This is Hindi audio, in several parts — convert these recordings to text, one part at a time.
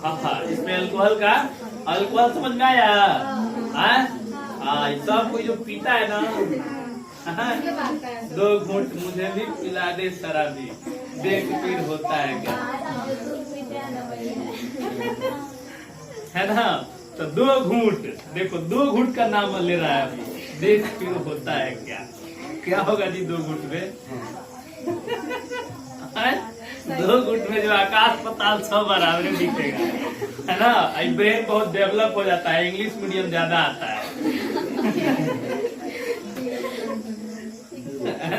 हाँ, इसमें अल्कोहल समझ में आया। हाँ, सब कोई जो पीता है ना, 2 घूंट मुझे भी पिला दे शराबी, देख फिर होता है क्या, है ना। तो 2 घूंट, देखो 2 घूंट का नाम ले रहा है अभी, देख फिर होता है क्या होगा जी 2 घूंट में? 2 घूंट में जो आकाश पताल सब बराबर दिखेगा, है ना। ब्रेन बहुत डेवलप हो जाता है, इंग्लिश मीडियम ज्यादा आता है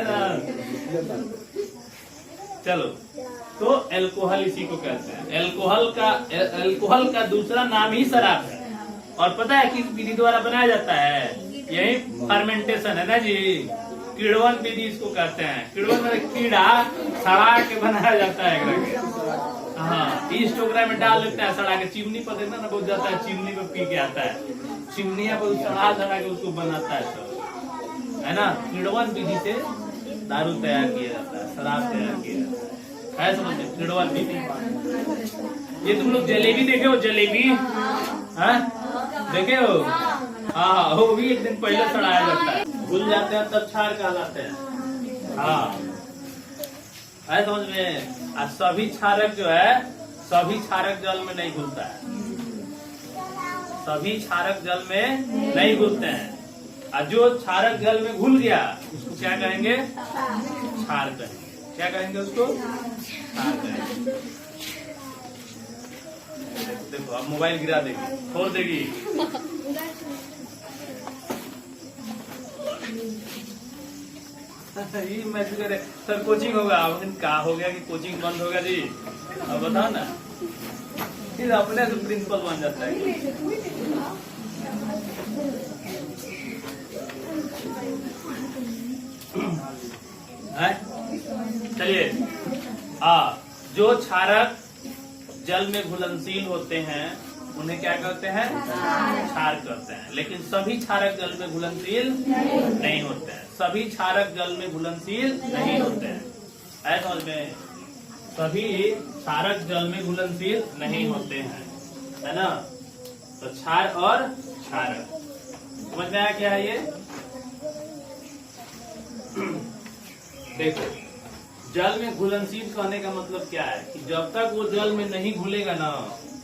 ना। चलो, तो अल्कोहल इसी को कहते हैं। अल्कोहल का दूसरा नाम ही शराब है। और पता है किस विधि द्वारा बनाया जाता है? यही फर्मेंटेशन है ना जी, किड़वन विधि इसको कहते हैं। किड़वन में कीड़ा सड़ा के बनाया जाता है। हाँ, ईस्ट वगैरह में डाल लेते हैं सड़ा के, चिमनी पर देना ना बहुत जाता है, चिमनी पे पी के आता है, चिमनिया पर सड़ा के उसको बनाता है सब, है ना। किड़वन विधि से दारू तैयार किया जाता है, शराब तैयार किया जाता है, समझते? किड़वन विधि। ये तुम लोग जलेबी देखे हो? जलेबी देखे हो? हाँ, वो भी एक दिन पहले सड़ाया जाता है, भूल जाते हैं तब छार कहलाते हैं। हाँ, है समझ में। सभी क्षारक जो है, सभी क्षारक जल में नहीं घुलता है, सभी क्षारक जल में नहीं घुलते हैं। और जो क्षारक जल में घुल गया उसको क्या कहेंगे? क्षार कहेंगे। क्या कहेंगे उसको? क्षार कहेंगे। देखो अब मोबाइल गिरा देगी, छोड़ देगी। ये मैसेज करे सर कोचिंग होगा, कहा हो गया कि कोचिंग बंद होगा जी, अब बताओ ना। फिर अपने से प्रिंसिपल बन जाता है। चलिए, जो क्षारक जल में घुलनशील होते हैं उन्हें क्या कहते हैं? क्षार कहते हैं। लेकिन सभी क्षारक जल में घुलनशील नहीं होते हैं, सभी क्षारक जल में घुलनशील नहीं होते हैं, ऐसा समझ में। सभी क्षारक जल में घुलनशील नहीं होते हैं, है ना। तो क्षार और क्षारक समझ में आया क्या है ये? देखो, जल में घुलनशील कहने का मतलब क्या है कि जब तक वो जल में नहीं घुलेगा ना,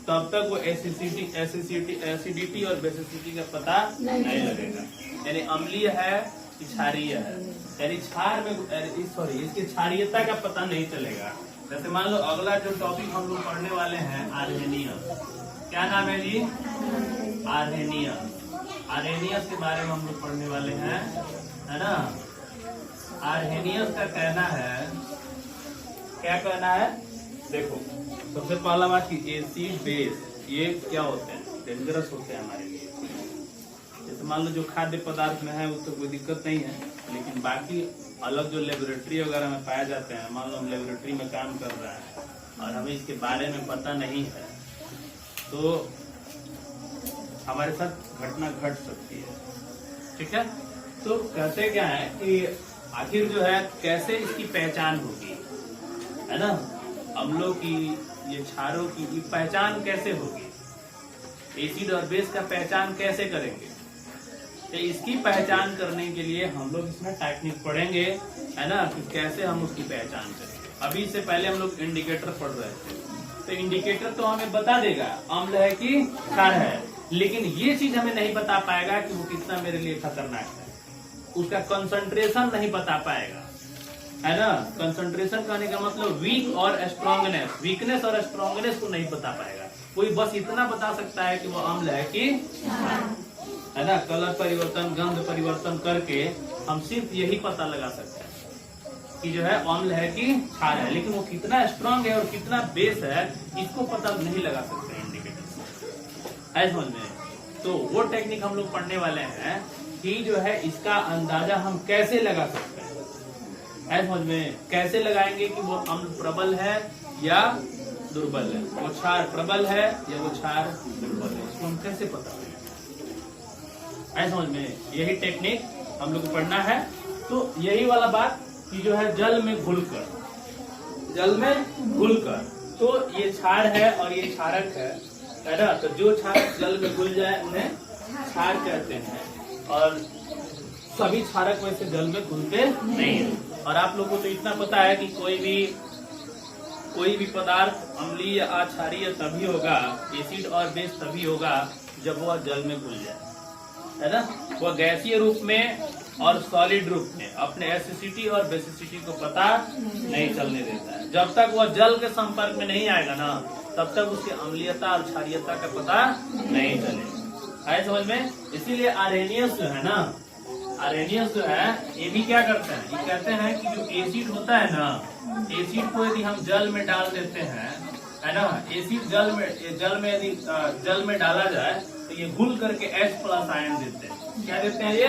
तब तक वो एसिडिटी और बेसिसिटी का पता नहीं लगेगा। यानी अम्लीय है कि क्षारीय है, यानी क्षार में इसकी क्षारीयता का पता नहीं चलेगा। जैसे मान लो अगला जो टॉपिक हम लोग पढ़ने वाले हैं आर्हेनियस, क्या नाम है जी? आर्हेनियस के बारे में हम लोग पढ़ने वाले हैं, है ना। आर्हेनियस का कहना है, क्या कहना है? देखो, सबसे पहला बात की एसिड बेस ये क्या होते हैं? डेंजरस होते हैं हमारे लिए। जैसे मान लो जो खाद्य पदार्थ में है उसको कोई दिक्कत नहीं है, लेकिन बाकी अलग जो लेबोरेटरी वगैरह में पाए जाते हैं, मान लो हम लेबोरेटरी में काम कर रहे हैं और हमें इसके बारे में पता नहीं है, तो हमारे साथ घटना घट सकती है। ठीक है, तो कहते क्या है कि आखिर जो है कैसे इसकी पहचान होगी, है ना। अम्लों की, ये क्षारों की पहचान कैसे होगी? एसिड और बेस का पहचान कैसे करेंगे? तो इसकी पहचान करने के लिए हम लोग इसमें टेक्निक पढ़ेंगे, है ना, कि कैसे हम उसकी पहचान करेंगे। अभी से पहले हम लोग इंडिकेटर पढ़ रहे थे, तो इंडिकेटर तो हमें बता देगा अम्ल है कि क्षार है, लेकिन ये चीज हमें नहीं बता पाएगा कि वो कितना मेरे लिए खतरनाक है। उसका कंसंट्रेशन नहीं बता पाएगा, है ना। कंसंट्रेशन कहने का मतलब वीक और स्ट्रॉन्गनेस, वीकनेस और स्ट्रॉन्गनेस को नहीं बता पाएगा। कोई बस इतना बता सकता है कि वो अम्ल है कि, है ना। कलर परिवर्तन, गंध परिवर्तन करके हम सिर्फ यही पता लगा सकते हैं कि जो है अम्ल है कि क्षार है, लेकिन वो कितना स्ट्रॉन्ग है और कितना बेस है इसको पता नहीं लगा सकते इंडिकेटर से, ऐसा समझ में। तो वो टेक्निक हम लोग पढ़ने वाले हैं कि जो है इसका अंदाजा हम कैसे लगा सकते हैं, ऐसा समझ में। कैसे लगाएंगे कि वो अम्ल प्रबल है या दुर्बल है, वो क्षार प्रबल है या वो क्षार दुर्बल है, इसको हम कैसे पता करें, ऐसा समझ में। यही टेक्निक हम लोग को पढ़ना है। तो यही वाला बात कि जो है जल में घुलकर, तो ये क्षार है और ये क्षारक है, है ना। तो जो क्षारक जल में घुल जाए उन्हें क्षार कहते हैं, और सभी क्षारक वैसे जल में घुलते नहीं है। और आप लोगों को तो इतना पता है कि कोई भी पदार्थ अम्लीय या क्षारीय तभी होगा, एसिड और बेस तभी होगा जब वह जल में घुल जाए, है ना। वह गैसीय रूप में और सॉलिड रूप में अपने एसिडिटी और बेसिसिटी को पता नहीं चलने देता है। जब तक वह जल के संपर्क में नहीं आएगा ना, तब तक उसकी अम्लीयता और क्षारीयता का पता नहीं चलेगा। आए समझ में। इसीलिए आर्हेनियस जो है ना, आर्हेनियस जो है ये भी क्या करते हैं, ये कहते हैं कि जो एसिड होता है ना, एसिड को यदि हम जल में डाल देते हैं, है ना, एसिड जल में यदि जल में डाला जाए तो ये घुल करके H+ आयन देते हैं। क्या देते हैं ये?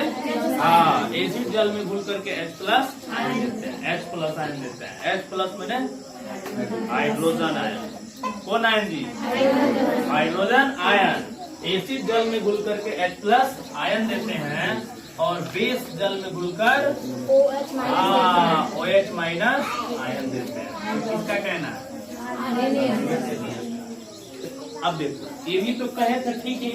हाँ, एसिड जल में घुल करके H+ आयन देते हैं, H+ आयन देते हैं। H+ मैंने हाइड्रोजन आयन। कौन आयन जी? Hydrogen ion. एसिड जल में घुल करके H+ आयन देते हैं, और बेस जल में घुलकर OH- आयन देते हैं। किसका कहना है? अब देखो, ये भी तो कहे थे ठीक ही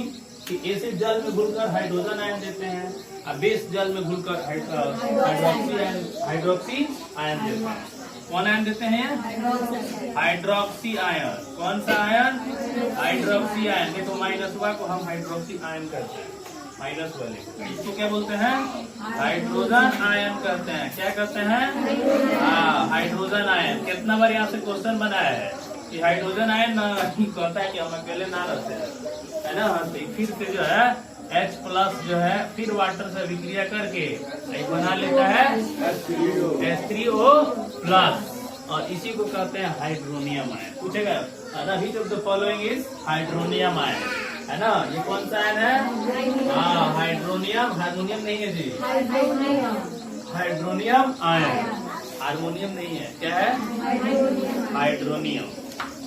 कि एसिड जल में घुलकर हाइड्रोजन आयन देते हैं, और बेस जल में घुलकर हाइड्रोक्सी आयन देते हैं। कौन आयन देते हैं? Hydroxy ion. कौन सा आयन? Hydroxy ion. देखो माइनस हुआ को हम हाइड्रोक्सी आयन करते हैं, माइनस वाले इसको क्या बोलते हैं? हाइड्रोजन आयन करते हैं। क्या करते हैं? हाँ, हाइड्रोजन आयन। कितना बार यहाँ से क्वेश्चन बना है कि हाइड्रोजन आयन ना कहता है कि हम अकेले ना रहते हैं, है ना। फिर से जो है H+ जो है फिर वाटर से विक्रिया करके बना लेता है H3O+, और इसी को कहते हैं हाइड्रोनियम आयन। पूछेगा which of the following is hydronium ion, है ना। ये कौन सा आयन है? हाँ, हाइड्रोनियम। हार्मोनियम नहीं है जी, हाइड्रोनियम आयन। हार्मोनियम नहीं है, क्या है? हाइड्रोनियम,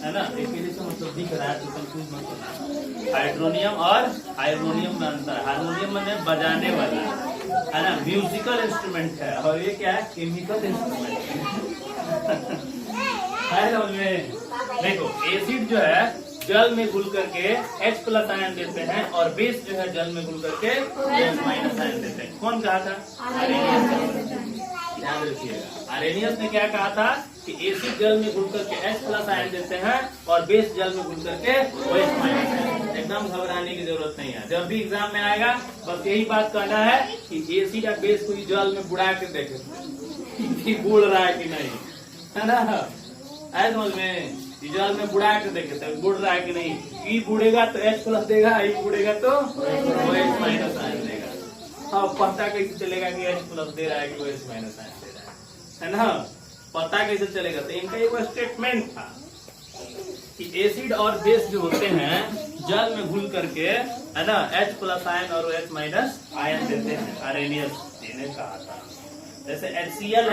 है ना। एक से मतलब दिख रहा है तो कंफ्यूज मत होना। हाइड्रोनियम और हार्मोनियम में अंतर है। हार्मोनियम मैंने बजाने वाला, है ना, म्यूजिकल इंस्ट्रूमेंट है, और ये क्या है? केमिकल इंस्ट्रूमेंट है समझ में। देखो, एसिड जो है जल में घुल करके H+ आयन देते हैं, और बेस जो है जल में घुल करके H- आयन देते हैं। कौन कहा था? आर्हेनियस। ध्यान रखिएगा, आर्हेनियस ने क्या कहा था कि एसिड जल में घुल करके H+ आयन देते हैं, और बेस जल में घुल करके OH- आयन। एकदम घबराने की जरूरत नहीं है। जब भी एग्जाम में आएगा बस यही बात कहना है कि एसिड या बेस को जल में बुड़ा के देखे बुड़ रहा है कि नहीं, है ना। ऐसा समझ में, जल में बुड़ा के देखे तो बुड़ रहा है कि नहीं। ई बुड़ेगा तो H+ देगा, ई बुड़ेगा तो OH- आयन देगा। हाँ, पता कैसे चलेगा कि H+ दे रहा है कि OH- आयन दे रहा है ना। पता कैसे चलेगा? तो इनका एक स्टेटमेंट था कि एसिड और बेस जो होते हैं जल में घुल करके, है ना, H+ आयन और OH- आयन देते हैं। आर्हेनियस ने कहा था। जैसे HCl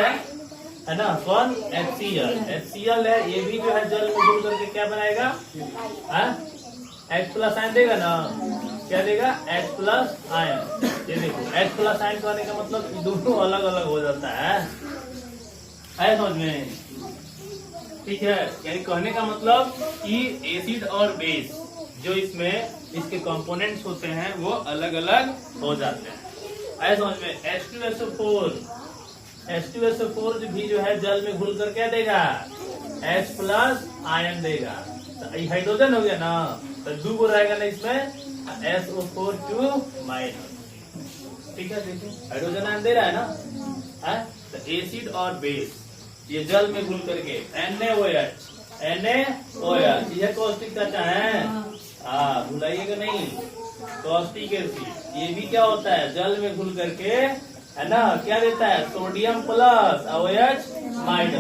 है ना। कौन? HCl है, ये भी जो है जल में घुल करके क्या बनाएगा? H+ आयन देगा ना। क्या देगा? H+ ion. ये देखो, H+ आयन कहने का मतलब दोनों अलग अलग हो जाता है समझ में। ठीक है, यानी कहने का मतलब कि एसिड और बेस जो इसमें इसके कंपोनेंट्स होते हैं वो अलग अलग हो जाते हैं। समझ में। H2SO4 भी जो है जल में घुल कर क्या देगा? H+ आयन देगा। तो हाइड्रोजन हो गया ना, तो 2 को रहेगा ना इसमें, SO4 ठीक है। देखिए, हाइड्रोजन आयन दे रहा है ना। तो एसिड और बेस ये जल में घुल करके NaOH, यह कॉस्टिक चाचा है। भुलाइएगा नहीं, कॉस्टिक एसिड। ये भी क्या होता है? जल में घुल करके, है ना, क्या देता है? Sodium plus OH-।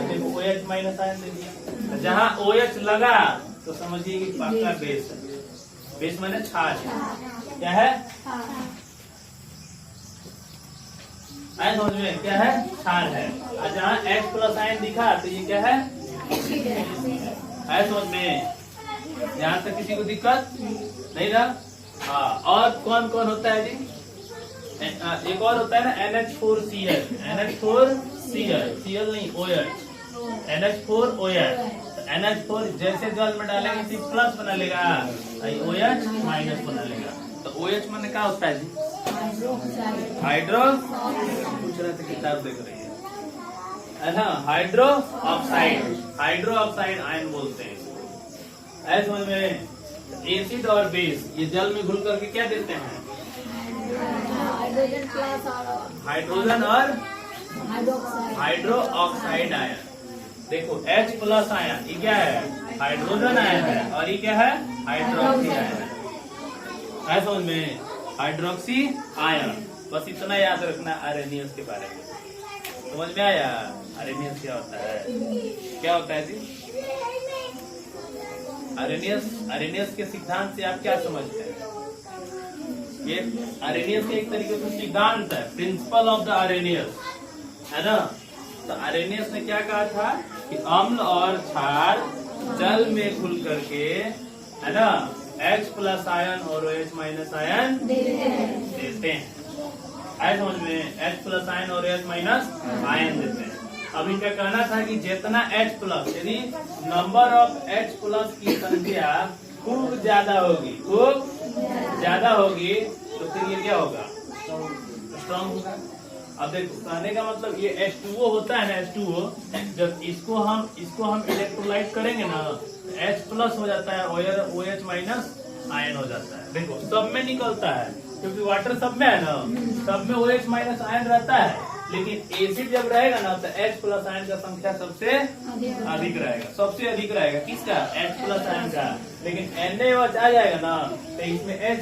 देखो OH- आयन दे दिया। जहाँ OH लगा तो समझिए कि पक्का बेस है। बेस माने क्षार है। क्या है? समझ में, क्या है? क्षार है। और जहाँ H+ आयन दिखा तो ये क्या है? समझ में। यहाँ तक किसी को दिक्कत नहीं ना। हाँ, और कौन कौन होता है जी? एक और होता है ना, NH4Cl। NH4Cl, Cl नहीं OH, NH4OH। NH4 जैसे जल में डालेंगे सिर्फ प्लस बना लेगा, OH माइनस बना लेगा। तो OH माने क्या होता है जी? हाइड्रो, पूछ रहे थे किताब देख रही है ना, hydro oxide, hydro oxide ion बोलते हैं इसको। ऐसे समझ में, एसिड और बेस ये जल में घुल करके क्या देते हैं? हाइड्रोजन और हाइड्रो ऑक्साइड आयन। देखो H प्लस आयन ये क्या है? हाइड्रोजन आयन है, और ये क्या है? हाइड्रोक्सी आयन है। ऐसा समझ में, हाइड्रोक्सी आयन। बस इतना याद रखना आर्हेनियस के बारे में। समझ में आया आर्हेनियस क्या होता है? क्या होता है जी आर्हेनियस? आर्हेनियस के सिद्धांत से आप क्या समझते हैं? ये आर्हेनियस के एक तरीके से सिद्धांत है, प्रिंसिपल ऑफ द आर्हेनियस, है ना। तो आर्हेनियस ने क्या कहा था कि अम्ल और क्षार जल में घुल करके, है ना, H प्लस आयन और OH माइनस आयन देते हैं। आए समझ में, H प्लस आयन और OH माइनस आयन देते हैं। अब इनका कहना था कि जितना H प्लस, यदि नंबर ऑफ H प्लस की संख्या खूब ज्यादा होगी, खूब ज्यादा होगी, तो फिर ये क्या होगा? स्ट्रॉन्ग होगा। अब देखो, कहने का मतलब ये H2O होता है ना, H2O, जब इसको हम इलेक्ट्रोलाइट करेंगे ना, तो H प्लस हो जाता है, OH माइनस आयन हो जाता है। देखो सब में निकलता है, क्योंकि वाटर सब में है ना, सब में OH माइनस आयन रहता है, लेकिन एसिड जब रहेगा ना, तो H प्लस आयन का संख्या सबसे अधिक रहेगा, सबसे अधिक रहेगा। किसका? H प्लस आयन का। लेकिन NaOH आ जाएगा ना, तो इसमें H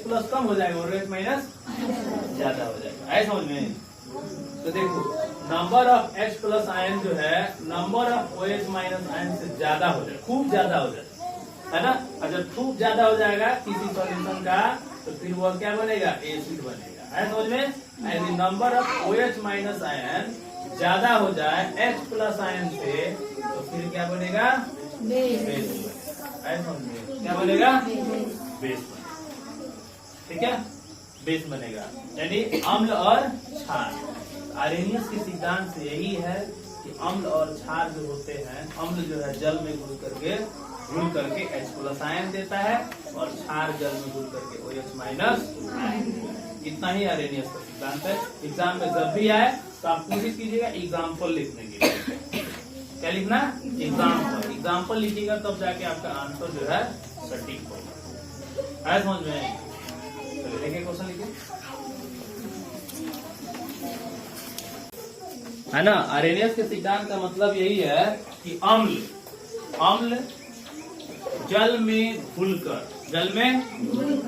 प्लस कम हो जाएगा और OH माइनस ज्यादा हो जाएगा। ऐसा समझ में। तो देखो, number of H plus ion जो है number of OH minus ion से ज्यादा हो जाएगा, खूब ज्यादा हो जाएगा, है ना। और जब खूब ज्यादा हो जाएगा किसी सॉल्यूशन का, तो फिर वो क्या बनेगा? एसिड बनेगा। है समझ में। यदि number of OH minus ion ज्यादा हो जाए H प्लस आयन से, तो फिर क्या बनेगा? बेस बनेगा। है समझ में, क्या बनेगा? बेस बनेगा। ठीक है, बेस बनेगा, यानी अम्ल और क्षार। आर्हेनियस के सिद्धांत से यही है कि अम्ल और क्षार जो होते हैं, अम्ल जो है जल में घुल करके H प्लस आयन देता है, और क्षार जल में घुल करके OH माइनस आयन। इतना ही आर्हेनियस का सिद्धांत है। एग्जाम में जब भी आए तो आप कोशिश कीजिएगा एग्जाम्पल लिखने की। क्या लिखना? एग्जाम्पल। एग्जाम्पल लिखिएगा तब जाके आपका आंसर जो है सटीक होगा। है समझ में? चलिए देखिए क्वेश्चन लिखिए, है ना। आर्हेनियस के सिद्धांत का मतलब यही है कि अम्ल जल में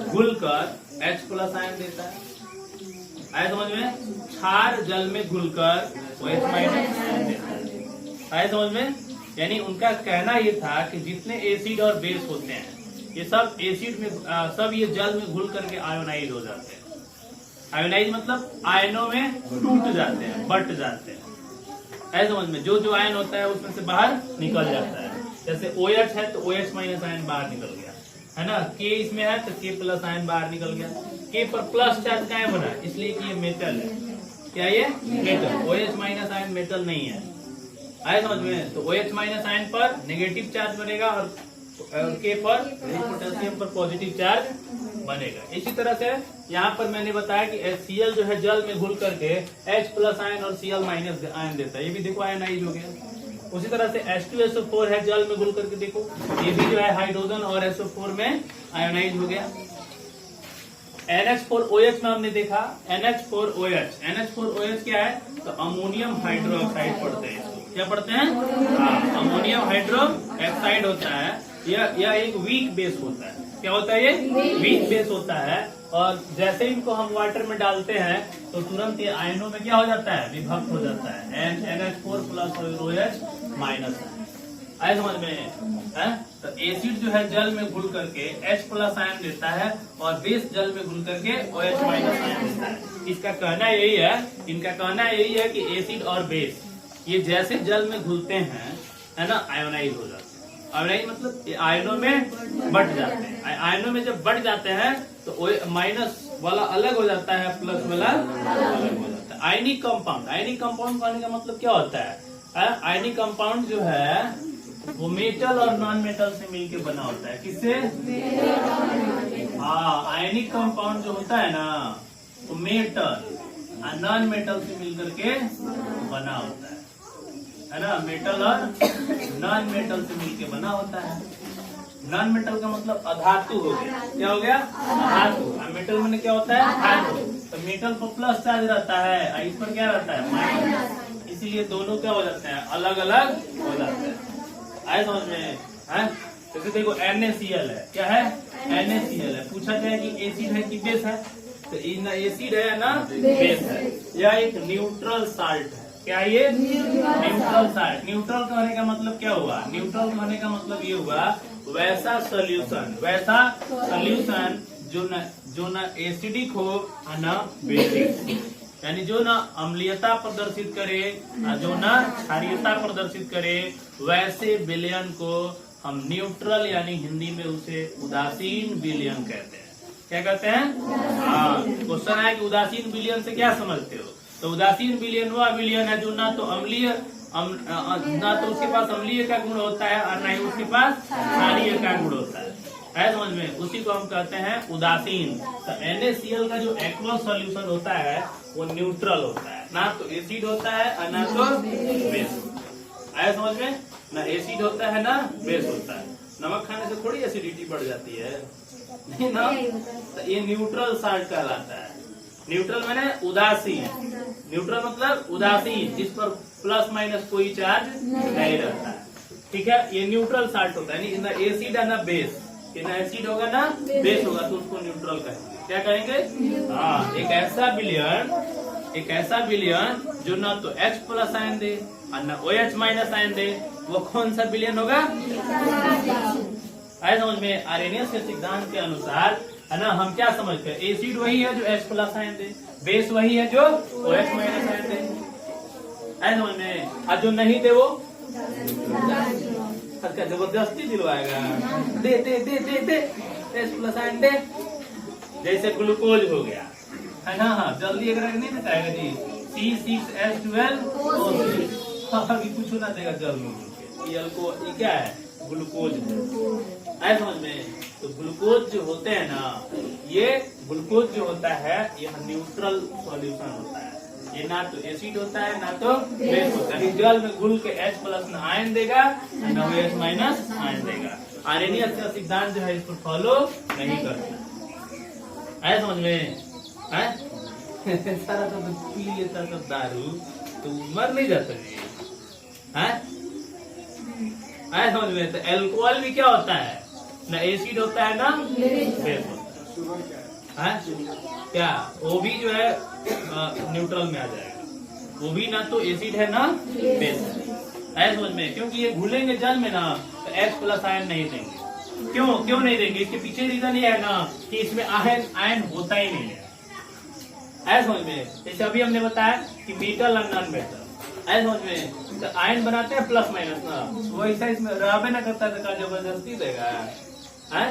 घुलकर H प्लस आयन देता है। आए समझ में। क्षार जल में घुलकर OH माइनस आयन देता है। आए समझ में। यानी उनका कहना ये था कि जितने एसिड और बेस होते हैं, ये सब एसिड में सब ये जल में घुल करके आयोनाइज हो जाते हैं। आयोनाइज मतलब आयनों में टूट जाते हैं, बट जाते हैं। ऐसे समझ में, जो आयन होता है उसमें से बाहर निकल जाता है। जैसे OH है तो OH माइनस आयन बाहर निकल गया, है ना। K इसमें है तो K प्लस आयन बाहर निकल गया। K पर प्लस चार्ज क्या बना? इसलिए कि ये मेटल है। क्या ये? Metal. OH minus ion metal नहीं है। आए समझ में। तो OH माइनस आयन पर नेगेटिव चार्ज बनेगा और K पर पोटेशियम पर पॉजिटिव चार्ज बनेगा। इसी तरह से यहाँ पर मैंने बताया कि Cl जो है जल में घुल करके H प्लस आयन और Cl माइनस आयन देता है। ये भी देखो आयनाइज हो गया। उसी तरह से H2SO4 है, जल में घुल करके देखो, ये भी जो है हाइड्रोजन और SO4 में आयोनाइज हो गया। NH4OH में हमने देखा NH4OH। NH4OH क्या है? तो अमोनियम हाइड्रोक्साइड पढ़ते हैं इसको। क्या पढ़ते हैं? अमोनियम हाइड्रोक्साइड होता है। यह एक वीक बेस होता है। क्या होता है? ये वीक बेस होता है। और जैसे इनको हम वाटर में डालते हैं तो तुरंत ये आयनों में क्या हो जाता है? विभक्त हो जाता है। NH4 प्लस और OH माइनस। आए समझ में। तो एसिड जो है जल में घुल करके H प्लस आयन देता है, और बेस जल में घुल करके OH माइनस आयन देता है। इसका कहना यही है, इनका कहना यही है कि एसिड और बेस ये जैसे जल में घुलते हैं, है ना, आयोनाइज हो जाते हैं। आयोनाइज मतलब आयनों में बढ़ जाते हैं। आयनों में जब बढ़ जाते हैं तो माइनस वाला अलग हो जाता है, प्लस वाला अलग हो जाता है। Ionic compound. आयनिक कंपाउंड कहने का मतलब क्या होता है? आयनिक कंपाउंड जो है वो मेटल और नॉन मेटल से मिलके बना होता है। किससे? हाँ, आयनिक कंपाउंड जो होता है ना वो मेटल और नॉन मेटल से मिलकर के बना होता है ना। मेटल और नॉन मेटल से मिलके बना होता है। नॉन मेटल का मतलब अधातु हो गया। क्या हो गया? अधातु। और मेटल में क्या होता है? धातु। तो मेटल पर प्लस चार्ज रहता है और इस पर क्या रहता है? माइनस। इसीलिए दोनों क्या हो जाते हैं? अलग अलग हो जाते हैं। आए समझ में? जैसे देखो NaCl है। क्या है? NaCl है। पूछा जाए कि एसिड है कि बेस है, तो ना एसिड है ना बेस है। यह एक न्यूट्रल साल्ट है। क्या ये? Neutral salt. न्यूट्रल कहने का मतलब क्या हुआ? न्यूट्रल कहने का मतलब ये हुआ वैसा सोल्यूशन जो ना एसिडिक हो और ना बेसिक, यानी जो ना अम्लीयता प्रदर्शित करे और जो ना क्षारीयता प्रदर्शित करे, वैसे विलयन को हम न्यूट्रल यानी हिंदी में उसे उदासीन विलयन कहते हैं। क्या कहते हैं? हाँ, क्वेश्चन है कि उदासीन विलयन से क्या समझते हो? तो उदासीन विलयन वह विलयन है जो ना तो अम्लीय ना तो उसके पास अम्लीय का गुण होता है और ना ही उसके पास क्षारीय का गुण होता है। समझ में? उसी को हम कहते हैं उदासीन। तो NaCl का जो एक्वस सॉल्यूशन होता है वो न्यूट्रल होता है, ना तो एसिड होता है और ना तो बेस। आया समझ में? ना एसिड होता है ना बेस होता है। नमक खाने से थोड़ी एसिडिटी बढ़ जाती है, नहीं ना। तो ये न्यूट्रल साल्ट कहलाता है। न्यूट्रल माने उदासीन। न्यूट्रल मतलब उदासीन, जिस पर प्लस माइनस कोई चार्ज नहीं रहता है। ठीक है, ये न्यूट्रल साल्ट होता है। ना एसिड है ना बेस, ना एसिड होगा ना बेस होगा, तो उसको न्यूट्रल कहेंगे। क्या कहेंगे? हाँ, एक ऐसा विलयन जो ना तो H प्लस आयन दे और ना OH माइनस आयन दे, वो कौन सा विलयन होगा? आए समझ में? आर्हेनियस के सिद्धांत के अनुसार है ना, हम क्या समझते हैं? एसिड वही है जो H प्लस आयन दे, बेस वही है जो OH माइनस आयन दे। आए समझ में? और जो नहीं दे वो अच्छा जबरदस्ती दिलवाएगा, दे दे दे दे दे H प्लस आयन दे। जैसे ग्लूकोज हो गया है ना। हाँ, जल्दी अगर नहीं बताएगा जी C6H12O6, अभी कुछ ना देगा जल्दी। ये क्या है? ग्लूकोज है। आए समझ में? तो ग्लूकोज जो होते हैं ना, ये ग्लूकोज जो होता है यह न्यूट्रल सॉल्यूशन होता है। ये ना तो एसिड होता है ना तो बेस होता है। जल में घुल के H प्लस में आयन देगा ना OH माइनस आयन देगा। आर्हेनियस का सिद्धांत जो है इसको फॉलो नहीं करता। आया समझ में? सारा तो पी लेता सब दारू तो मर नहीं जाता जी। आया समझ में? तो एल्कोहल भी क्या होता है? ना एसिड होता है ना बेस होता है। क्या वो भी जो है न्यूट्रल में आ जाएगा। वो भी ना तो एसिड है ना बेस है। समझ में? क्योंकि ये घुलेंगे जल में ना तो H प्लस आयन नहीं देंगे। क्यों नहीं देंगे? इसके पीछे रीजन ये है ना कि इसमें आयन होता ही नहीं है। समझ में? जैसे अभी हमने बताया कि मेटल और नॉन मेटल, समझ में? तो आयन बनाते हैं प्लस माइनस ना, वो ऐसा इसमें रहबे ना करता है, जबरदस्ती देगा है।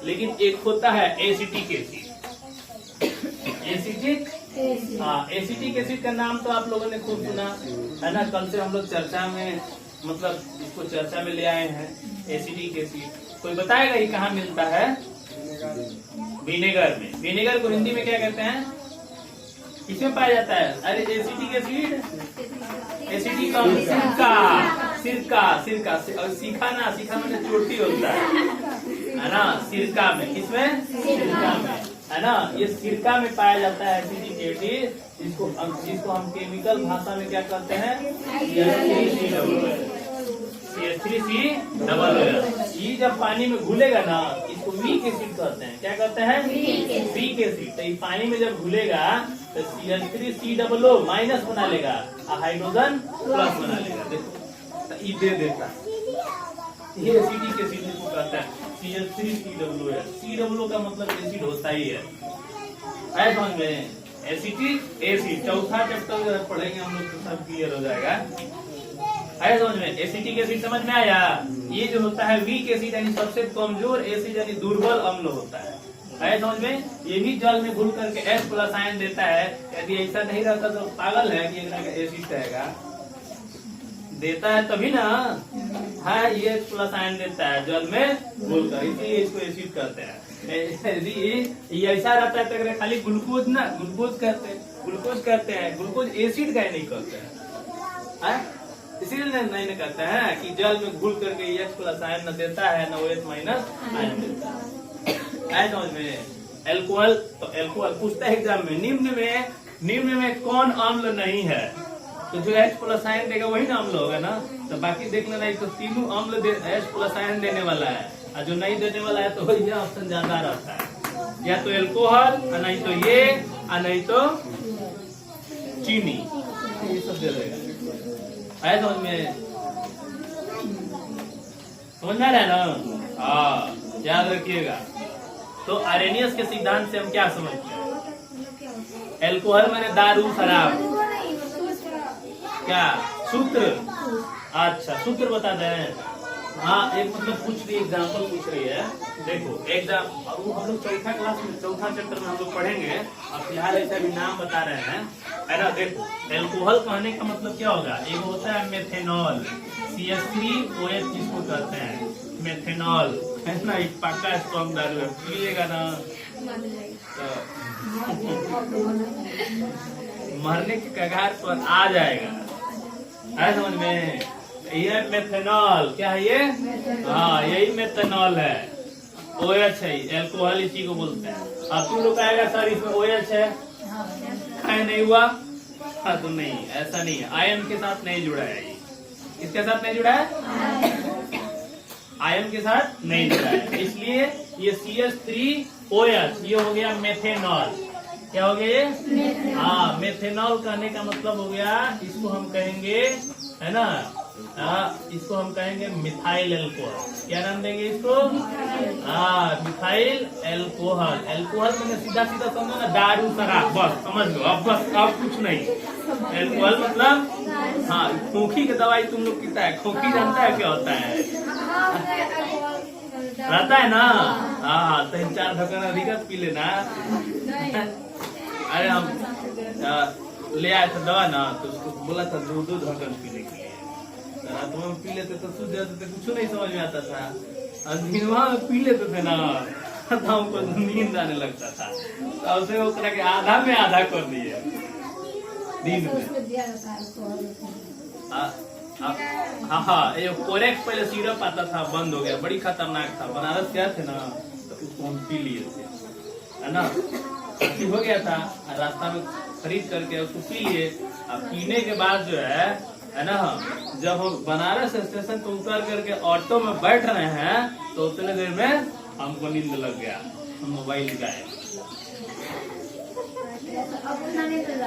लेकिन एक होता है एसिटिक एसिड। एसिटिक एसिड का नाम तो आप लोगों ने खूब सुना है ना। कल से हम लोग चर्चा में मतलब इसको चर्चा में ले आए हैं। एसिटिक एसिड कोई बताएगा ये कहाँ मिलता है? विनेगर में। विनेगर को हिंदी में क्या कहते हैं? किसमें पाया जाता है? अरे एसिटिक एसिड, एसिटिक सिरका सीखा ना, सीखा मैंने चोटी होता है ना। सिरका में, किसमें? सिरका में है ना। ये सिरका में पाया जाता है एसिटिक एसिड, जिसको हम केमिकल भाषा में क्या कहते हैं? CH3COOH। ये जब पानी में घुलेगा ना इसको वीक एसिड कहते हैं। क्या कहते हैं? Weak acid. तो ये पानी में जब घुलेगा तो CH3COO माइनस बना लेगा और हाइड्रोजन प्लस बना लेगा। देखो तो ये दे देता, ये एसिडिक एसिड जिसको कहते हैं CH3COOH। COO का मतलब एसिड होता ही है। समझ में? एसिटिक एसिड चौथा चैप्टर पढ़ेंगे हम लोग तो सब क्लियर हो जाएगा। समझ में? एसिटिक एसिड समझ में आया? ये जो होता है वीक एसिड यानी सबसे कमजोर एसिड यानी दुर्बल अम्ल होता है। समझ में? ये भी जल में घुल करके H प्लस आयन देता है। यदि ऐसा नहीं रहता तो पागल है कि एसिड कहेगा। देता है तभी ना है, ये प्लस आयन देता है जल में घुलकर, इसीलिए इसको एसिड कहते हैं। ये ऐसा रहता है तो खाली ग्लूकोज ना, ग्लूकोज कहते हैं, ग्लूकोज एसिड का नहीं कहते हैं, इसीलिए नहीं न कहते हैं कि जल में घुल करके H प्लस आयन न देता है न OH माइनस आयन देता है। समझ में? एल्कोहल, तो एल्कोहल पूछता है एग्जाम में, निम्न में कौन अम्ल नहीं है, तो जो H प्लस आयन देगा वही ना अम्ल होगा ना। तो बाकी देख लेना, तो तीनों अम्ल H प्लस आयन देने वाला है, और जो नहीं देने वाला है तो वही ऑप्शन ज्यादा रहता है, या तो एल्कोहल, नहीं तो ये, नहीं तो चीनी, ये सब दे देगा। आया समझ में? समझ में आ रहा है ना? हाँ, याद रखिएगा। तो आरेनियस के सिद्धांत से हम क्या समझते हैं? एल्कोहल मैंने दारू शराब, क्या सूत्र? अच्छा, सूत्र बता दें। हाँ, एक मतलब पूछ रही, एग्जाम्पल पूछ रही है। देखो एग्जाम, हम लोग चौथा क्लास में, चौथा चैप्टर में हम लोग पढ़ेंगे, अब फिलहाल ऐसा भी नाम बता रहे हैं, है ना। देखो एल्कोहल कहने का मतलब क्या होगा? एक होता है मेथेनॉल, CH3OH जिसको कहते हैं मेथेनॉल, है ना। एक पक्का स्ट्रॉन्ग दारू है, पिएगा ना तो मरने के कगार पर आ जाएगा, है समझ में? ये मेथेनॉल, क्या है ये? हाँ, यही मेथेनॉल है। OH है, एल्कोहल इसी को बोलते हैं। अब तुम लोग कहेगा सर इसमें OH है, नहीं हुआ? हाँ, तो नहीं, ऐसा नहीं है, आयन के साथ नहीं जुड़ा है। ये किसके साथ नहीं जुड़ा है? आयन के साथ नहीं जुड़ा है, इसलिए ये CH3OH ये हो गया मेथेनॉल। क्या हो गया ये? हाँ, मेथेनॉल कहने का मतलब हो गया, इसको हम कहेंगे, है ना, इसको हम कहेंगे मिथाइल एल्कोहल। क्या नाम देंगे इसको? Methyl alcohol. एल्कोहल मैंने सीधा सीधा समझो ना, दारू शराब, बस समझ लो, अब बस, अब कुछ नहीं। एल्कोहल मतलब, हाँ, खोखी की दवाई तुम लोग पीता है, खोखी जानता है क्या होता है? रहता है ना, हाँ, 3-4 ढक्कन अधिकत पी लेना। अरे हम ले आए थे दवा ना, तो उसको बोला था 2-2 ढक्कन पीने के लिए, रात में पी लेते तो सूझ जाते थे, कुछ नहीं समझ में आता था, और दिनवा में पी लेते थे ना, तो हमको नींद आने लगता था, तो उसे वो तरह के आधा में आधा कर दिए दिन में। हाँ, ये कोरेक्स पहले सिरप आता था, बंद हो गया, बड़ी खतरनाक था, बनारस गए थे ना, तो उसको हम पी लिए थे, है ना, हो गया था, रास्ता में खरीद करके उसको पी लिए। अब पीने के बाद जो है ना, जब हम बनारस स्टेशन पे उतर करके ऑटो में बैठ रहे हैं, तो उतने देर में हमको नींद लग गया, हम मोबाइल लगाए,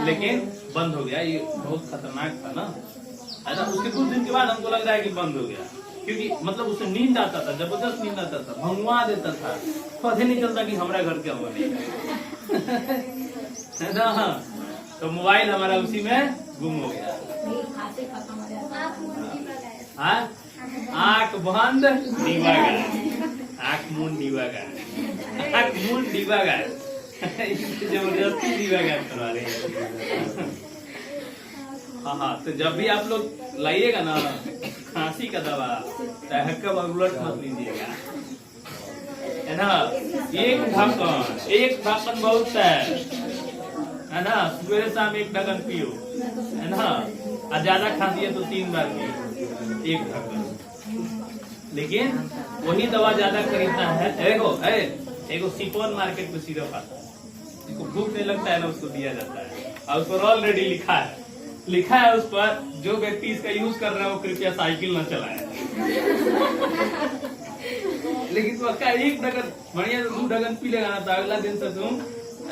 लेकिन बंद हो गया। ये बहुत खतरनाक था ना, ऐसा। उसके कुछ दिन के बाद हमको लग रहा है कि बंद हो गया, क्योंकि मतलब उससे नींद आता था, जबरदस्त नींद आता था, भंगवा देता था, पता नहीं चलता कि हमारा घर क्या हुआ नहीं है ना। तो मोबाइल हमारा उसी में गुम हो गया। आँख बंद दीवा गाय, आँख मूंद दीवा गाय, आँख मूंद दीवा गाय, जबरदस्ती दीवा गाय करवा रही है। हाँ, तो जब भी आप लोग लाइएगा ना खांसी का दवा, तो उलट मत लीजिएगा, है ना। एक ढक्कन बहुत है ना, सुबह शाम 1 ढक्कन पियो, है ना, और ज्यादा खांसी है तो 3 बार पियो, 1 ढक्कन। लेकिन वही दवा ज्यादा खरीदना है। देखो सिपोन मार्केट में सिरप आता है, जिसको भूख नहीं लगता है ना, उसको दिया जाता है, और उस पर ऑलरेडी लिखा है उस पर, जो व्यक्ति इसका यूज कर रहा है वो कृपया साइकिल न चलाए। लेकिन तो क्या 1 ढक्कन बढ़िया, 2 ढक्कन पी लेगा ना, तो अगला दिन से तुम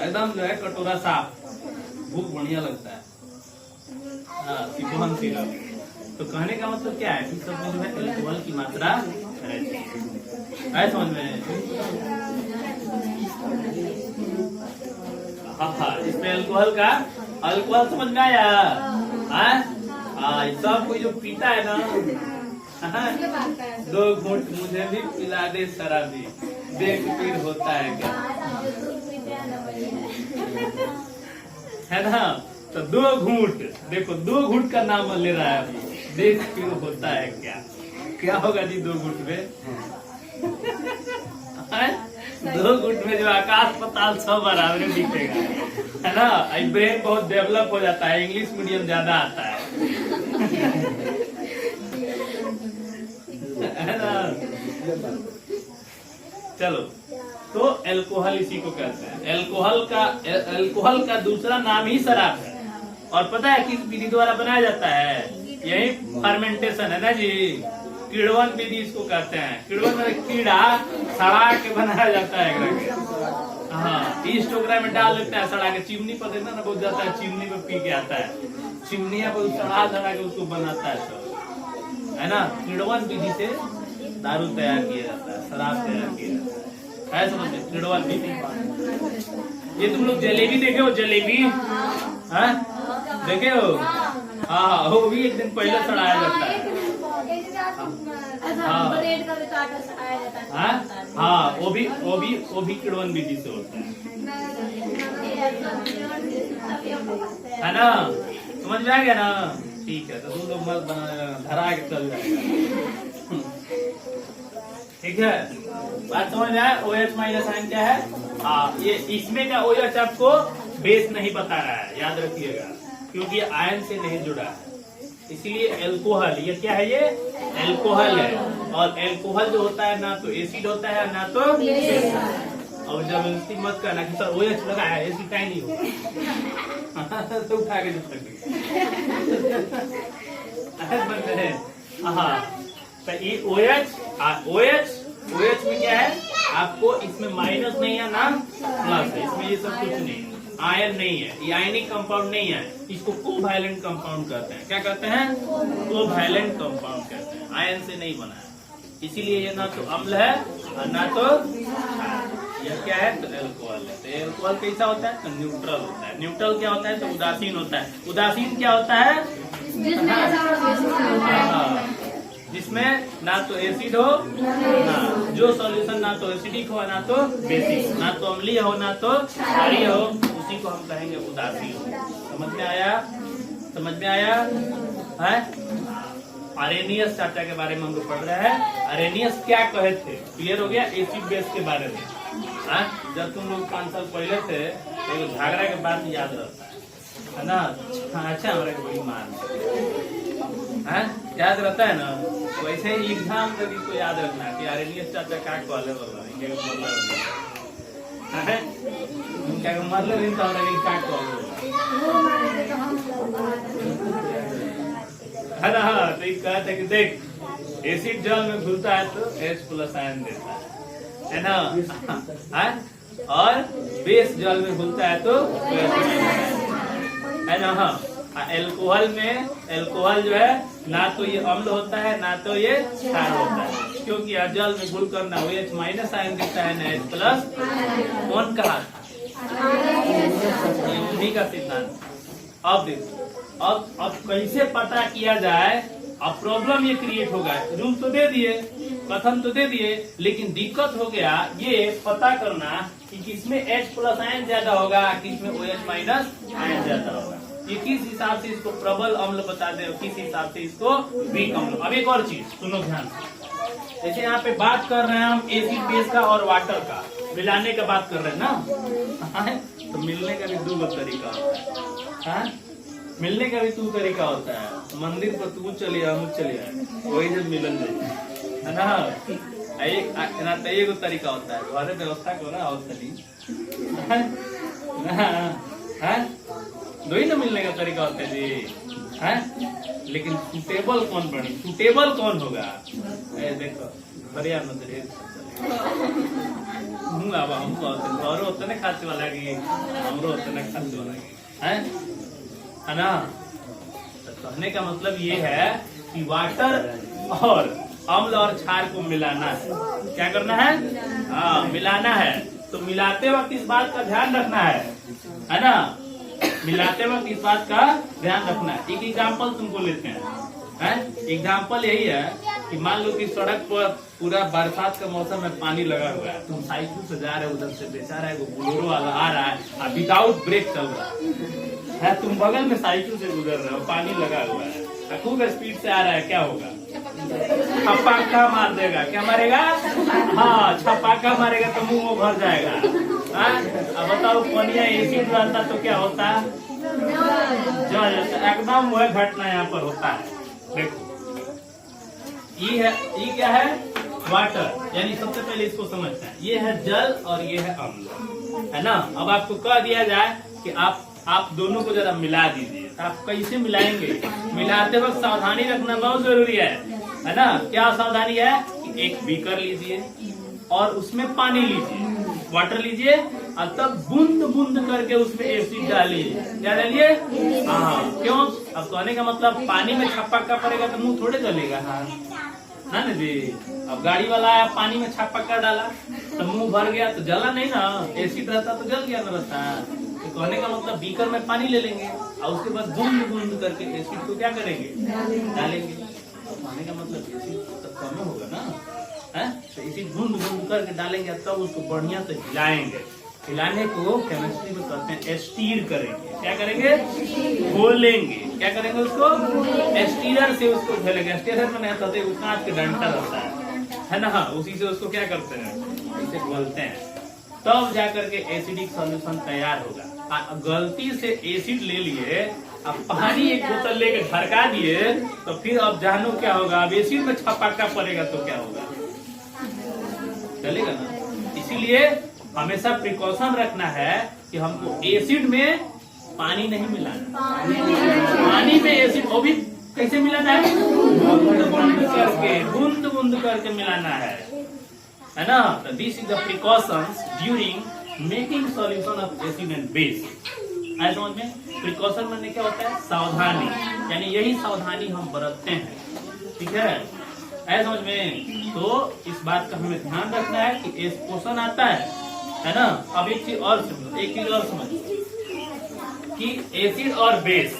एकदम जो है कटोरा साफ, भूख बढ़िया लगता है। हाँ, सिपोन सिरप। तो कहने का मतलब क्या है कि सब में जो है एल्कोहल की मात्रा रहती है, समझ में? हाँ, इसमें अल्कोहल समझ में आया? सब कोई जो पीता है ना, 2 घूंट मुझे भी पिला दे शराबी, देख पीर होता है क्या, है ना। तो 2 घूंट, देखो 2 घूंट का नाम ले रहा है अभी, देख फिर होता है क्या, क्या होगा जी 2 गुट में? हैं? 2 गुट में जो आकाश पताल सब बराबर दिखेगा, है ना। ब्रेन बहुत डेवलप हो जाता है, इंग्लिश मीडियम ज्यादा आता है ना। चलो, तो अल्कोहल इसी को कहते हैं। अल्कोहल का दूसरा नाम ही शराब है। और पता है किस विधि द्वारा बनाया जाता है? यही फर्मेंटेशन है ना जी, किण्वन विधि इसको कहते हैं। किण्वन में कीड़ा सड़ा के बनाया जाता है। हाँ, ईस्ट ओकरा में डाल देता है सड़ा के, चिमनी पर देना ना बहुत जाता है, चिमनी पे पी के आता है, चिमनिया पर सड़ा के उसको बनाता है सब, है ना। किण्वन विधि से दारू तैयार किया जाता है, शराब तैयार किया जाता है, समझते? किण्वन विधि। ये तुम लोग जलेबी देखे हो? जलेबी देखे हो? हाँ, वो भी एक दिन पहले सड़ाया जाता है। हाँ, वो भी किण्वन विधि से होता है ना। समझ में आ गया ना? ठीक है, तो तुम लोग मत बनाना, धरा के चल जाएगा। ठीक है, बात समझ में आया? OH माइनस आयन क्या है? हाँ, ये इसमें का OH आपको बेस नहीं बता रहा है, याद रखिएगा, क्योंकि आयन से नहीं जुड़ा है। इसीलिए एल्कोहल, ये क्या है? ये एल्कोहल है। और एल्कोहल जो होता है ना तो एसिड होता है ना तो बेस। और जब मत करना कि सर OH लगा है, एसिड का ही नहीं होगा तो उठा के हाँ, तो ये OH में क्या है? आपको इसमें माइनस नहीं है ना प्लस है, इसमें ये सब कुछ नहीं है, आयन नहीं है, ये आयनिक कंपाउंड नहीं है, इसको कोवैलेंट कंपाउंड कहते हैं। क्या कहते हैं? कोवैलेंट कंपाउंड कहते हैं, आयन से नहीं बना है। इसीलिए ये ना तो अम्ल है और ना तो ये क्या है? तो एल्कोहल है। तो एल्कोहल कैसा होता है? तो न्यूट्रल होता है। न्यूट्रल क्या होता है? तो उदासीन होता है। उदासीन क्या होता है? जिसमें ना तो एसिड हो ना, जो सॉल्यूशन ना तो एसिडिक हो ना तो बेसिक, ना तो अम्लीय हो ना तो क्षारीय हो, उसी को हम कहेंगे उदासीन। समझ में आया? समझ में आया है? अरेनियस चाचा के बारे में हम लोग पढ़ रहे हैं। अरेनियस क्या कहे थे? क्लियर हो गया? एसिड बेस के बारे में। जब तुम लोग 5 साल पहले थे, एक झगड़ा के बाद याद रहता है ना। अच्छा, हमारे बड़ी मान याद रहता है ना। वैसे ही एग्जाम तभी को याद रखना कि अरेनियस चाचा क्या कहले मतलब है ना। हाँ, तो कहते कि देख, एसिड जल में घुलता है तो H+ आयन देता है ना। और बेस जल में घुलता है तो है ना। हाँ, एल्कोहल में, एल्कोहल जो है ना तो ये अम्ल होता है ना तो ये क्षार होता है, क्योंकि जल में घुलकर ना OH माइनस आयन दिखता है ना H+। कौन कहा? उन्हीं का सिद्धांत। अब देखो, अब कैसे पता किया जाए? अब प्रॉब्लम ये क्रिएट होगा। रूल तो दे दिए, कथन तो दे दिए, लेकिन दिक्कत हो गया ये पता करना कि किसमें H+ आयन ज्यादा होगा, किसमें OH माइनस आयन ज्यादा होगा। ये किस हिसाब से इसको प्रबल अम्ल बता दे और किस हिसाब से इसको वीक अम्ल। अब एक और चीज सुनो ध्यान से, जैसे यहाँ पे बात कर रहे हैं हम एसिड बेस का और वाटर का मिलाने का बात कर रहे हैं ना। तो मिलने का भी 2 तरीका होता है। मिलने का भी 2 तरीका होता है। मंदिर पर तू चलिए हम चलिए, वही जब मिलन है ना। एक तरीका होता है, घर व्यवस्था करो ना और दो ही ना मिलने का तरीका होता है जी। लेकिन सुटेबल कौन बने? सुटेबल कौन होगा? देखो बढ़िया हमरो होते ना खाते वाला की, हमरो होते ना खाते वाला की, है ना। तो कहने का मतलब ये है कि वाटर और अम्ल और क्षार को मिलाना है। क्या करना है? हाँ, मिलाना है। तो मिलाते वक्त इस बात का ध्यान रखना है ना। मिलाते वक्त इस बात का ध्यान रखना है। एक एग्जाम्पल तुमको लेते हैं। एग्जाम्पल यही है कि मान लो कि सड़क पर पूरा बरसात का मौसम में पानी लगा हुआ है, तुम साइकिल से जा रहे हो, उधर से बेचारा है वो बोलेरो वाला आ रहा है और विदाउट ब्रेक चल रहा है, तुम बगल में साइकिल से गुजर रहे हो, पानी लगा हुआ है खूब स्पीड से आ रहा है, क्या होगा? छपाका मार देगा। क्या मारेगा? हाँ, छपाका मारेगा तो मुंह में भर जाएगा। अब बताओ, पनिया एसिड रहता तो क्या होता? जल। एकदम वह घटना यहाँ पर होता है। देखो, ये क्या है? वाटर। यानी सबसे पहले इसको समझते हैं, ये है जल और ये है अम्ल, है ना। अब आपको कह दिया जाए कि आप दोनों को जरा मिला दीजिए, तो आप कैसे मिलाएंगे? मिलाते वक्त सावधानी रखना बहुत जरूरी है ना। क्या सावधानी है? कि एक बीकर लीजिए और उसमें पानी लीजिए, वाटर लीजिए, और तब बूंद बूंद करके उसमें एसिड डालिए। क्या डालिए? हाँ। क्यों? अब कहने का मतलब पानी में छप्पा पड़ेगा तो मुंह थोड़े जलेगा। हाँ ना जी। अब गाड़ी वाला आया, पानी में छप्पा डाला तो मुंह भर गया तो जला नहीं ना। एसिड रहता तो जल गया ना रहता। तो कहने का मतलब बीकर में पानी ले लेंगे और उसके बाद बूंद बूंद करके एसिड को क्या करेंगे? डालेंगे। अब कहने का मतलब एसिड तो कम होगा ना, है? तो एसिड बूंद बूंद करके डालेंगे, तब उसको बढ़िया से हिलाएंगे। हिलाने को केमिस्ट्री में कहते हैं स्टीर करेंगे। क्या करेंगे? घोलेंगे। क्या करेंगे? उसको स्टीरर से उसको घोलेंगे। स्टीरर में नहीं होता, कांच के डंडा रहता है ना। उसी से उसको क्या करते हैं? इसे घोलते हैं, तब जाकर के एसिडिक सॉल्यूशन तैयार होगा। गलती से एसिड ले लिए, अब पानी एक बोतल लेके ढरका दिए, तो फिर अब जानो क्या होगा? अब एसिड में छपाका पड़ेगा तो क्या होगा? चलेगा ना। इसीलिए हमेशा प्रिकॉशन रखना है कि हमको एसिड में पानी नहीं मिलाना। पानी में एसिड, वो भी कैसे मिलाना है? बूंद बूंद करके मिलाना है ना। This is the precautions during making solution of acid and base. ऐसा समझ में? प्रिकॉशन में क्या होता है? सावधानी। यानी यही सावधानी हम बरतते हैं, ठीक है? ऐसा समझ में? तो इस बात का हमें ध्यान रखना है कि पोषण आता है ना। अब एक चीज और समझ कि एसिड और बेस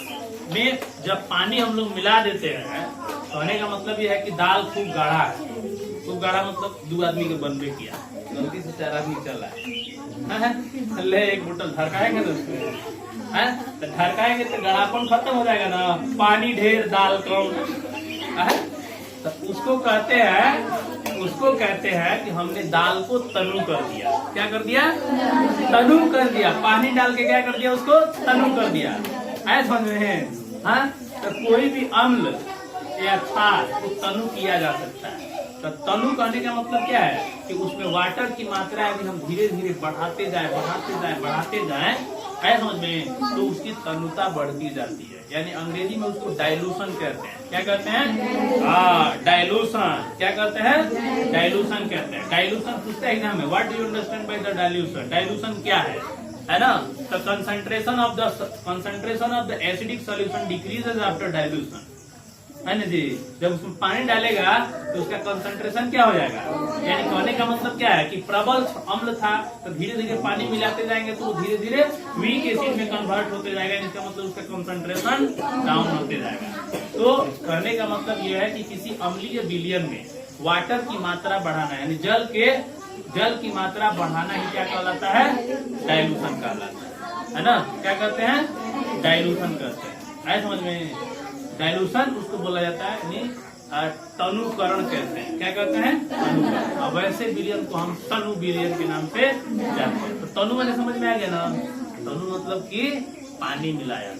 में जब पानी हम लोग मिला देते हैं, कहने का मतलब यह है कि दाल खूब गाढ़ा है। खूब गाढ़ा मतलब 2 आदमी के बनबे किया, गलती से 4 आदमी चला है। ले एक बोतल धरकाएंगे तो तो धरकाएंगे तो गाढ़ापन खत्म हो जाएगा ना। पानी ढेर दाल कम, तो उसको कहते हैं कि हमने दाल को तनु कर दिया। क्या कर दिया? तनु कर दिया। पानी डाल के क्या कर दिया? उसको तनु कर दिया। ऐसा समझ में है? हाँ? तो कोई भी अम्ल या क्षार को तनु किया जा सकता है। तो तनु कहने का मतलब क्या है? कि उसमें वाटर की मात्रा यदि हम धीरे धीरे बढ़ाते जाए, ऐसा समझ में, तो उसकी तनुता बढ़ती जाती है। यानी अंग्रेजी में उसको डाइल्यूशन कहते हैं। क्या कहते हैं? डाइल्यूशन। क्या कहते हैं? डाइल्यूशन कहते हैं। डाइल्यूशन पूछता है एग्जाम में, what do you understand by the dilution? Dilution क्या है ना? The concentration of the acidic solution decreases after dilution, है ना जी। जब उसमें पानी डालेगा तो उसका कंसंट्रेशन क्या हो जाएगा? यानी कहने का मतलब क्या है कि प्रबल अम्ल था, तो धीरे धीरे पानी मिलाते जाएंगे तो धीरे धीरे वीक एसिड में कन्वर्ट होते जाएगा। इसका मतलब उसका कंसंट्रेशन डाउन होते जाएगा। तो कहने का मतलब यह है कि किसी अम्लीय विलयन में वाटर की मात्रा बढ़ाना, यानी जल की मात्रा बढ़ाना ही क्या कहलाता है? डाइल्यूशन कहलाता है ना। क्या कहते हैं? डाइल्यूशन कहते हैं। समझ में? डाइल्यूशन उसको बोला जाता है, यानी तनुकरण कहते हैं। क्या कहते हैं? तनुकरण। अब वैसे विलयन को हम तनु विलयन के नाम से जानते हैं। तो तनु मैंने समझ में आ गया ना। तनु मतलब कि पानी मिलाया।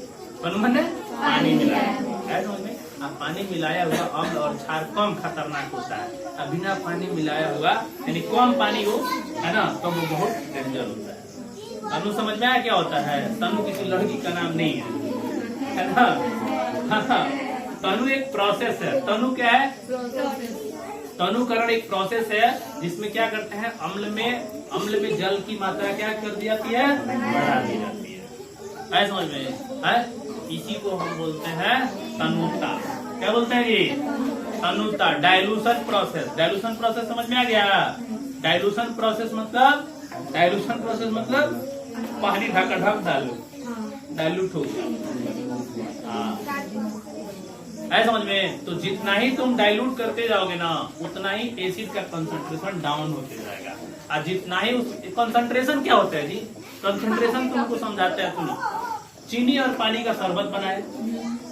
तनु मैंने पानी मिलाया। समझ में? अब पानी मिलाया हुआ अम्ल और क्षार कम खतरनाक होता है। अब बिना पानी मिलाया हुआ, यानी कम पानी हो, है ना, तो वो बहुत डेंजर होता है। तनु समझ में आया क्या होता है? तनु किसी लड़की का नाम नहीं है ना। तनु एक प्रोसेस है। तनु क्या है? तनुकरण एक प्रोसेस है जिसमें क्या करते हैं? अम्ल में जल की मात्रा क्या कर दी जाती है? बढ़ा दी जाती है। ऐसा समझ में है? इसी को हम बोलते हैं तनुता। क्या बोलते हैं जी? तनुता। डाइल्यूशन प्रोसेस समझ में आ गया? डाइल्यूशन प्रोसेस मतलब पानी ढक डालो, डाइल्यूट हो गया। ऐसा समझ में? तो जितना ही तुम डाइल्यूट करते जाओगे ना, उतना ही एसिड का कंसंट्रेशन डाउन होते जाएगा। और जितना ही कंसंट्रेशन क्या होता है जी? कंसंट्रेशन तुमको समझाते हैं। तुम चीनी और पानी का शरबत बनाए,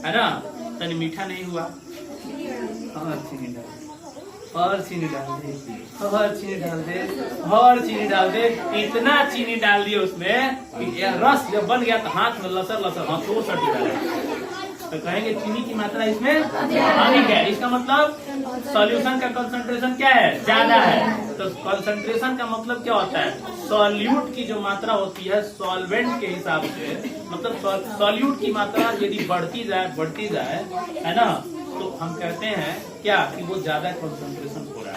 है ना, तनी मीठा नहीं हुआ, और चीनी डाल दे, और चीनी डाल दे, और चीनी डाल दे, और चीनी डाल दे। इतना चीनी डाल दिया उसमें कि रस जब बन गया तो हाथ में लसर लसर हाथों सट डाला, तो कहेंगे चीनी की मात्रा इसमें अधिक है। इसका मतलब सॉल्यूशन का कंसंट्रेशन क्या है, ज्यादा है। तो कंसंट्रेशन का मतलब क्या होता है, सॉल्यूट की जो मात्रा होती है सॉल्वेंट के हिसाब से, मतलब सॉल्यूट की मात्रा यदि बढ़ती जाए है ना, तो हम कहते हैं क्या कि वो ज्यादा कंसंट्रेशन हो रहा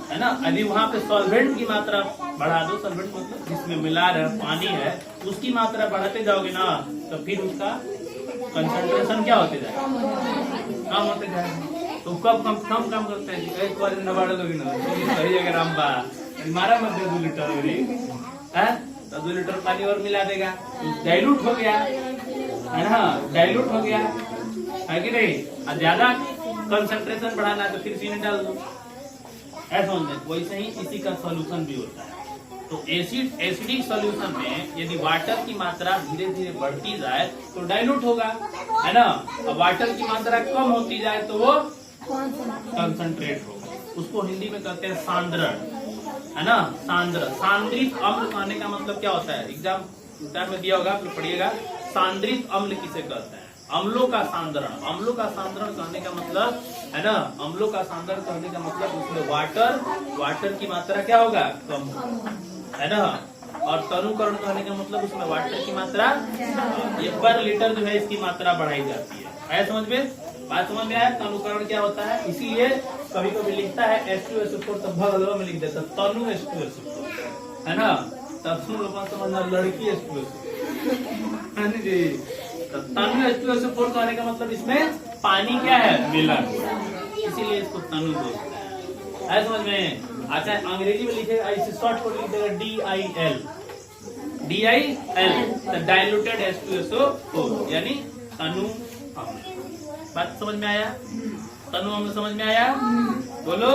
है ना। यदि वहाँ पे सॉल्वेंट की मात्रा बढ़ा दो, सॉल्वेंट मतलब जिसमें मिला रहे पानी है, उसकी मात्रा बढ़ाते जाओगे ना, तो फिर उसका कंसंट्रेशन क्या होते जाएगा, कम होते जाएगा। तो कब कम करते हैं, एक बार नबाड़ लोगे ना सही जगह रामबा मारा मत 2 लीटर तो 2 लीटर पानी और मिला देगा, डाइल्यूट हो गया है ना, डाइल्यूट हो गया है कि नहीं। और ज्यादा कंसंट्रेशन बढ़ाना है तो फिर चीनी डाल दो, ऐसा होता है। वैसे ही इसी का सॉल्यूशन भी होता है। तो एसिडिक सॉल्यूशन में यदि वाटर की मात्रा धीरे धीरे बढ़ती जाए तो डाइल्यूट होगा, है ना। और वाटर की मात्रा कम होती जाए तो वो कंसंट्रेट होगा। उसको हिंदी में कहते हैं सांद्रण, है ना, सांद्रित अम्ल कहने का मतलब क्या होता है, एग्जाम में दिया होगा, आप लोग पढ़िएगा। सांद्रित अम्ल किसे कहते हैं, अम्लों का सांद्रण। अम्लों का सांद्रण कहने का मतलब है ना, अम्लों का सांद्रण कहने का मतलब उसमें वाटर की मात्रा क्या होगा, कम होगा, है ना। और तनुकरण कहने का मतलब उसमें वाटर की मात्रा 1/लीटर जो है इसकी मात्रा बढ़ाई जाती है। आया समझ में, बात समझ में आया। तनुकरण क्या होता है, इसीलिए कभी कभी लिखता है H2SO4 तब भगलवा में लिख देता तनु H2SO4, है ना। तब सुन लोग समझना लड़की H2SO4 जी। तो तनु H2SO4 कहने का मतलब इसमें पानी क्या है, मिला, इसीलिए इसको तनु बोलते हैं। आया समझ में। अच्छा अंग्रेजी में लिखे ऐसे शॉर्ट कोड लिख देगा DIL, डाइल्यूटेड H2SO4 यानी तनु अम्ल। बात समझ में आया, तनु अम्ल समझ में आया, बोलो।